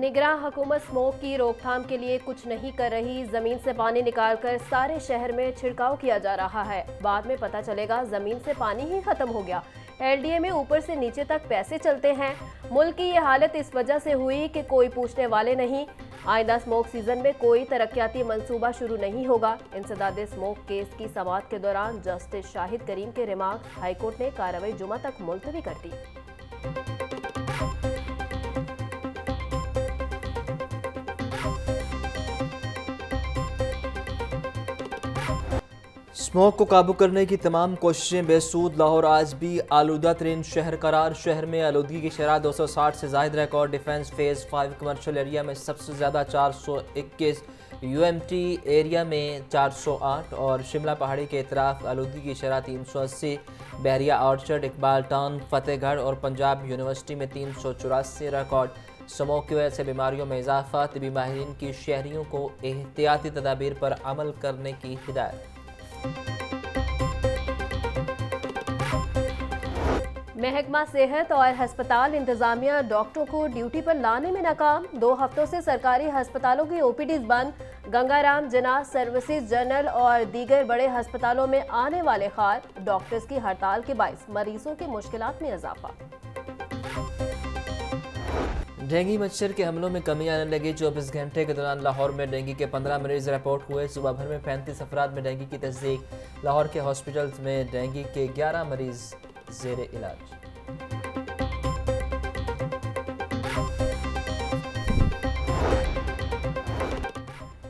निगरान हुकूमत स्मोक की रोकथाम के लिए कुछ नहीं कर रही। जमीन से पानी निकालकर सारे शहर में छिड़काव किया जा रहा है। बाद में पता चलेगा जमीन से पानी ही खत्म हो गया। एलडीए में ऊपर से नीचे तक पैसे चलते हैं। मुल्क की ये हालत इस वजह से हुई कि कोई पूछने वाले नहीं। आइंदा स्मोक सीजन में कोई तरक्याती मंसूबा शुरू नहीं होगा। इंसदादे स्मोक केस की समाअत के दौरान जस्टिस शाहिद करीम के रिमार्क हाईकोर्ट ने कार्रवाई जुमा तक मुलतवी कर दी। स्मोक को काबू करने की तमाम कोशिशें बेसूद। लाहौर आज भी आलूदा तरीन शहर करार। शहर में आलूदगी की शरह 260 से जायद record. Defence phase 5 commercial area में सबसे ज़्यादा 421, यूएमटी एरिया में 408 और शिमला पहाड़ी के इतराफ आलूदगी की शरह 380। बहरिया ऑर्चर्ड, इकबाल टाउन, फतेहगढ़ और पंजाब यूनिवर्सिटी में 384 रिकॉर्ड। स्मोक की वजह से बीमारियों में इजाफा। तिबी माहिरीन की शहरियों को एहतियाती तदाबीर पर अमल करने की हिदायत। महकमा सेहत और हस्पताल इंतजामिया डॉक्टरों को ड्यूटी पर लाने में नाकाम। 2 हफ्तों से सरकारी हस्पतालों की ओपीडीज बंद। गंगाराम, जना, सर्विसेज जनरल और दीगर बड़े हस्पतालों में आने वाले खार। डॉक्टर्स की हड़ताल के बाइस मरीजों की मुश्किलात में इजाफा। डेंगू मच्छर के हमलों में कमी आने लगी। 24 घंटे के दौरान लाहौर में डेंगू के 15 मरीज रिपोर्ट हुए। सुबह भर में 35 अफराद में डेंगू की तस्दीक। लाहौर के हॉस्पिटल्स में डेंगू के 11 मरीज ज़ेरे इलाज।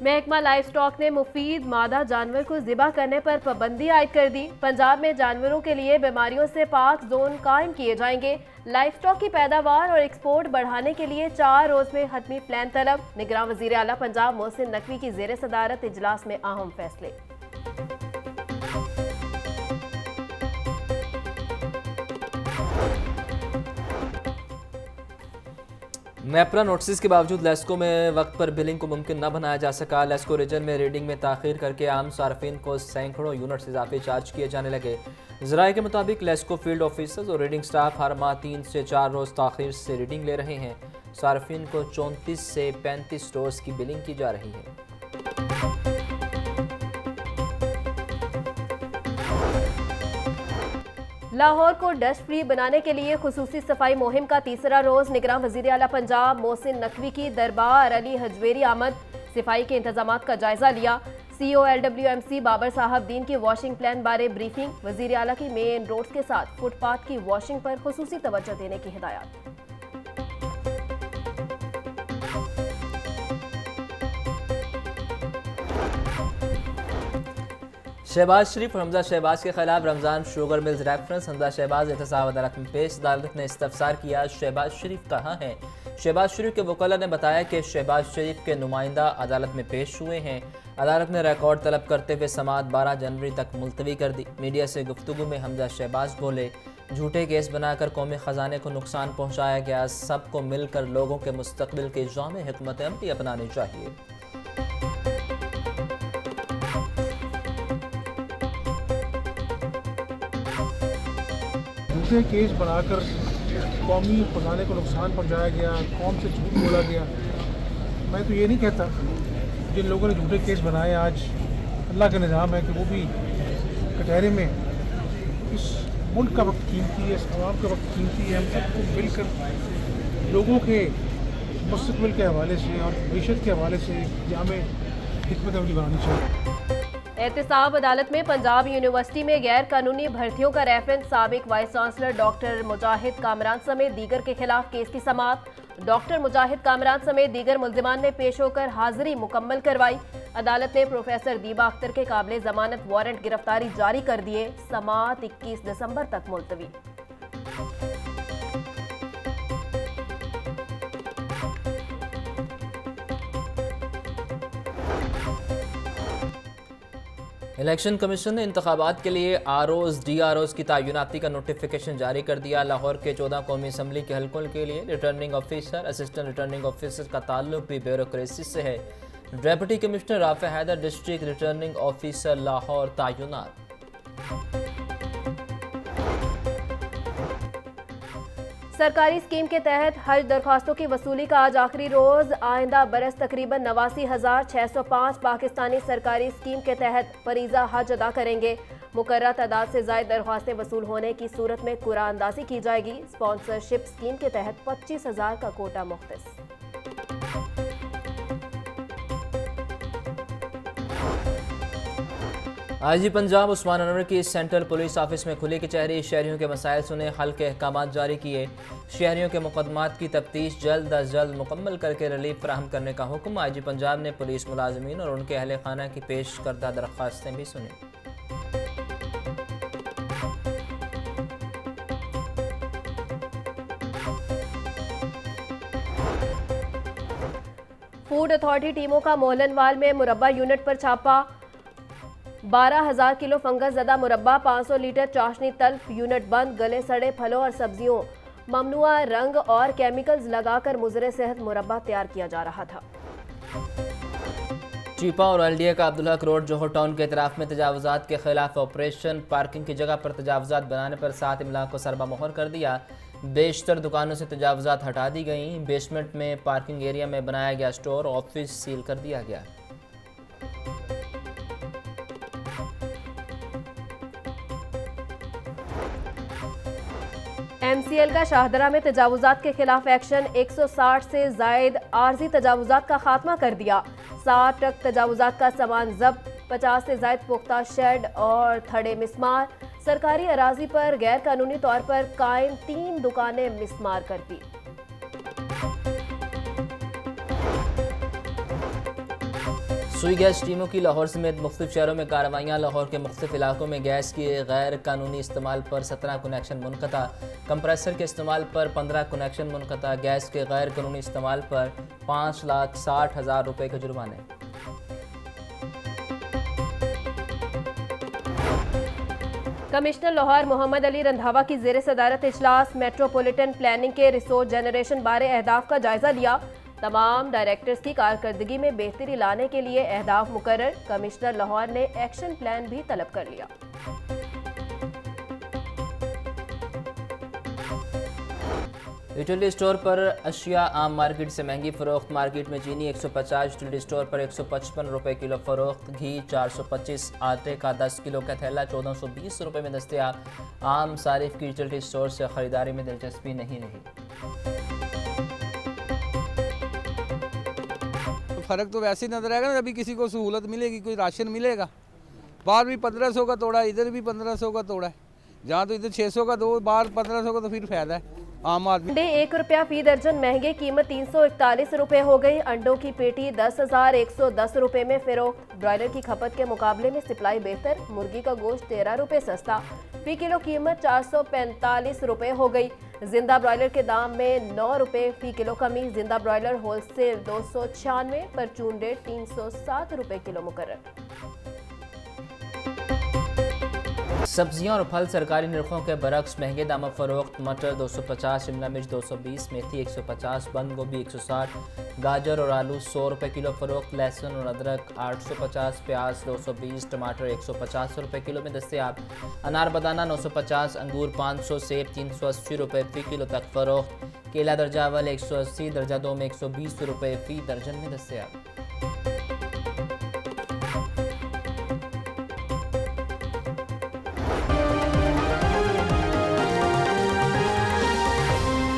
महकमा लाइफ स्टॉक ने मुफीद मादा जानवर को ज़िबा करने पर पाबंदी आयद कर दी। पंजाब में जानवरों के लिए बीमारियों से पाक जोन कायम किए जाएंगे। लाइफ स्टॉक की पैदावार और एक्सपोर्ट बढ़ाने के लिए 4 रोज में हतमी प्लान तलब। निगरान वज़ीर आला पंजाब मोहसिन नकवी की ज़ेर सदारत इजलास में अहम फैसले। मैपरा नोटिस के बावजूद लेस्को में वक्त पर बिलिंग को मुमकिन न बनाया जा सका। लेस्को रीजन में रीडिंग में ताख़ीर करके आम सार्फिन को सैकड़ों यूनिट्स इजाफी चार्ज किए जाने लगे। ज़राए के मुताबिक लेस्को फील्ड ऑफिसर्स और रीडिंग स्टाफ हर माह 3 से 4 रोज़ ताख़ीर से रीडिंग ले रहे हैं। सार्फिन को 34 से 35 रोज़ की बिलिंग की जा रही है। लाहौर को डस्ट फ्री बनाने के लिए खुसूसी सफाई मुहिम का तीसरा रोज। निगरान वज़ीर आला पंजाब मोहसिन नकवी की दरबार अली हजवेरी आमद। सफाई के इंतजामात का जायजा लिया। CEO LWMC बाबर साहब दीन की वॉशिंग प्लान बारे ब्रीफिंग। वज़ीर आला की मेन रोड्स के साथ फुटपाथ की वॉशिंग पर खुसूसी तवज्जो देने की हिदायत। शहबाज शरीफ और हमजा शहबाज के खिलाफ Ramzan sugar mills reference. Hamza Shehbaz एहतसाब अदालत में पेश। अदालत ने इस्तफसार किया, शहबाज शरीफ कहाँ हैं। शहबाज शरीफ के वकील ने बताया कि शहबाज शरीफ के नुमाइंदा अदालत में पेश हुए हैं। अदालत ने रिकॉर्ड तलब करते हुए समाअत 12 जनवरी तक मुलतवी कर दी। मीडिया से गुफ्तगू में हमजा शहबाज बोले, झूठे केस बनाकर कौमी ख़जाने को नुकसान पहुँचाया गया। सबको मिलकर लोगों के मुस्तकबिल के जामे हिकमत अमली अपनानी चाहिए। झूठे केस बनाकर कौमी खजाने को नुकसान पहुंचाया गया, कौम से झूठ बोला गया। मैं तो ये नहीं कहता जिन लोगों ने झूठे केस बनाए, आज अल्लाह का निज़ाम है कि वो भी कटहरे में। इस मुल्क का वक्त कीमती है, इस आवाम का वक्त कीमती है। हम सबको मिलकर लोगों के मुस्तकबिल के हवाले से और मईशत के हवाले से जामे हिकमत अमली बनानी चाहिए। एहतसाब अदालत में पंजाब यूनिवर्सिटी में गैर कानूनी भर्तियों का रेफरेंस। साबिक वाइस चांसलर डॉक्टर मुजाहिद कामरान समेत दीगर के खिलाफ केस की समाअत। डॉक्टर मुजाहिद कामरान समेत दीगर मुल्जिमान ने पेश होकर हाजिरी मुकम्मल करवाई। अदालत ने प्रोफेसर दीबा अख्तर के काबिले जमानत वारंट गिरफ्तारी जारी कर दिए। समाअत 21 दिसंबर तक मुलतवी। इलेक्शन कमीशन ने इंतखाबात के लिए ROs DROs की तैनाती का नोटिफिकेशन जारी कर दिया। लाहौर के 14 कौमी असम्बली के हलकों के लिए returning officer, assistant returning officer का ताल्लुक भी ब्यूरोक्रेसी से है। Deputy commissioner Rafay Haider district returning officer Lahore तैनात। सरकारी स्कीम के तहत हज दरख्वास्तों की वसूली का आज आखिरी रोज। आइंदा बरस तकरीबन 89,605 पाकिस्तानी सरकारी स्कीम के तहत फरीजा हज अदा करेंगे। मुकर्रर तादाद से ज़ायद दरख्वास्तें वसूल होने की सूरत में कुरान अंदाजी की जाएगी। स्पॉन्सरशिप स्कीम के तहत 25,000 का कोटा मुख्तस। आईजी पंजाब उस्मान अनवर की सेंट्रल पुलिस ऑफिस में खुली कचहरी। शहरियों के मसाइल सुने, हल के अहकाम जारी किए। शहरियों के मुकदमात की तफ्तीश जल्द अज जल्द मुकम्मल करके रिलीफ फराहम करने का हुक्म। आईजी पंजाब ने पुलिस मुलाजमीन और उनके अहल खाना की पेश करदा दरख्वास्तें भी सुनी। फूड अथॉरिटी टीमों का मोहलनवाल में मुरब्बा यूनिट पर छापा। 12,000 किलो फंगस ज़दा मुरब्बा, 500 लीटर चाशनी तल्फ। यूनिट बंद। गले सड़े फलों और सब्जियों, ममनुआ रंग और केमिकल्स लगाकर मुज़रे सेहत मुरब्बा तैयार किया जा रहा था। चीपा और एलडीए का अब्दुल हक रोड जोहर टाउन के इतराफ में तजावुजात के खिलाफ ऑपरेशन। पार्किंग की जगह पर तजावुजात बनाने पर 7 इमला को सरबा मोहर कर दिया। बेशतर दुकानों से तजावुजात हटा दी गई। बेसमेंट में पार्किंग एरिया में बनाया गया स्टोर, ऑफिस सील कर दिया गया। MCL का शाहदरा में तजावुजात के खिलाफ एक्शन। 160 से जायद आर्जी तजावुजात का खात्मा कर दिया। 60 ट्रक तजावुजात का सामान जब्त। 50 से जायद पुख्ता शेड और थड़े मिस्मार। सरकारी अराजी पर गैर कानूनी तौर पर कायम 3 दुकानें मिस्मार कर दी। सुई गैस टीमों की लाहौर समेत मुख्तलिफ शहरों में कार्रवाइयाँ। लाहौर के मुख्तलिफ इलाकों में गैस के गैर कानूनी इस्तेमाल पर 17 कनेक्शन मुनक़ता। कंप्रेसर के इस्तेमाल पर 15 कनेक्शन मुनक़ता। गैस के गैर कानूनी इस्तेमाल पर 5,60,000 रुपये के जुर्माने। कमिश्नर लाहौर मोहम्मद अली रंधावा की ज़ेर सदारत इजलास। मेट्रोपॉलिटन प्लानिंग के रिसोर्स जनरेशन बारे अहदाफ का जायजा लिया। तमाम डायरेक्टर्स की कारकर्दगी में बेहतरी लाने के लिए अहदाफ मुकर्रर। कमिश्नर लाहौर ने एक्शन प्लान भी तलब कर लिया। यूटिलिटी स्टोर पर अशिया आम मार्केट से महंगी फरोख्त। मार्केट में चीनी 150, यूटिलिटी स्टोर पर 155 रुपये किलो फरोख्त। घी 425, आटे का 10 किलो का थैला 1420 रुपये में दस्तयाब। आम सारिफ की यूटिलिटी स्टोर से ख़रीदारी में दिलचस्पी नहीं रही। फ़र्क तो वैसे ही नजर आएगा ना, अभी किसी को सहूलत मिलेगी, कोई राशन मिलेगा। बाहर भी 1500 का तोड़ा है, इधर भी 1500 का तोड़ा है। जहाँ तो इधर 600 का दो, बाहर 1500 का, तो फिर फायदा है आम आदमी। अंडे 1 रुपया फी दर्जन महंगे, कीमत 341 रुपये हो गई। अंडों की पेटी 10,110 रुपये में फरोख्त। ब्रॉयलर की खपत के मुकाबले में सप्लाई बेहतर। मुर्गी का गोश्त 13 रुपये सस्ता। फी किलो कीमत 445 रुपये हो गई। जिंदा ब्रॉयलर के दाम में 9 रुपये फी किलो कमी। जिंदा ब्रॉयलर होलसेल 296, परचून रेट 307 रुपये किलो मुकर्रर। सब्जियां और फल सरकारी निर्खों के बरक्स महंगे दाम फरोख्त। मटर 250, शिमला मिर्च 220, मेथी 150, बंद गोभी 160, गाजर और आलू 100 रुपये किलो फरोख्त। लहसुन और अदरक 850, प्याज 220, टमाटर 150 रुपये किलो में दस्तयाब। अनार बदाना 950, अंगूर 500, सेब 380 रुपये फ़ी किलो तक फरोख्त। केला दर्जा अव्वल 180, दर्जा 2 में 120 रुपये फ़ी दर्जन में दस्तयाब।